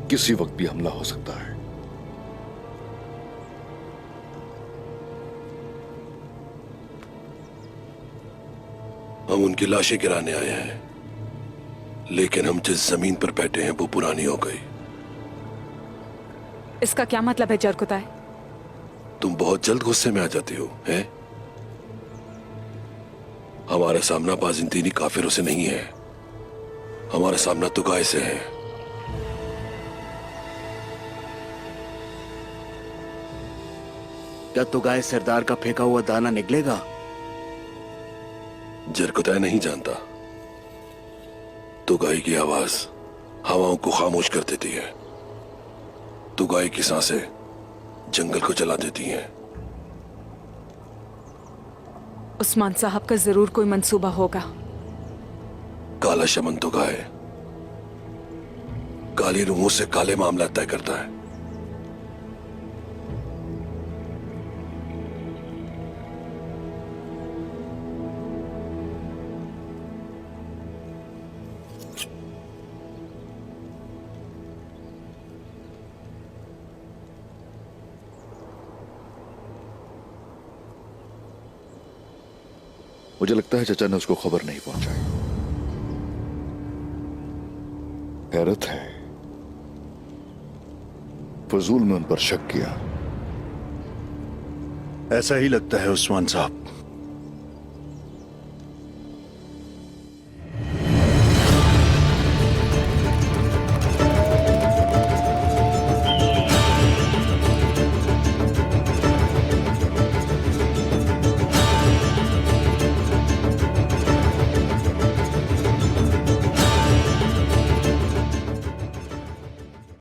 किसी वक्त भी हमला हो सकता है। हम उनकी लाशें गिराने आए हैं, लेकिन हम जिस जमीन पर बैठे हैं वो पुरानी हो गई। इसका क्या मतलब है जरकुताय? तुम बहुत जल्द गुस्से में आ जाती हो, हैं? हमारा सामना बाजिंतीनी काफिरों से नहीं है, हमारा सामना तुगाए से है। क्या तुगाए सरदार का फेंका हुआ दाना निकलेगा? जरकुताय नहीं जानता, तुगाई की आवाज हवाओं को खामोश कर देती है। तुगाई की सांसें जंगल को जला देती हैं। उस्मान साहब का जरूर कोई मंसूबा होगा। काला शमन तुगाए काली रूहों से काले मामला तय करता है। मुझे लगता है चचा ने उसको खबर नहीं पहुंचाई। हैरत है, फजूल में उन पर शक किया। ऐसा ही लगता है उस्मान साहब।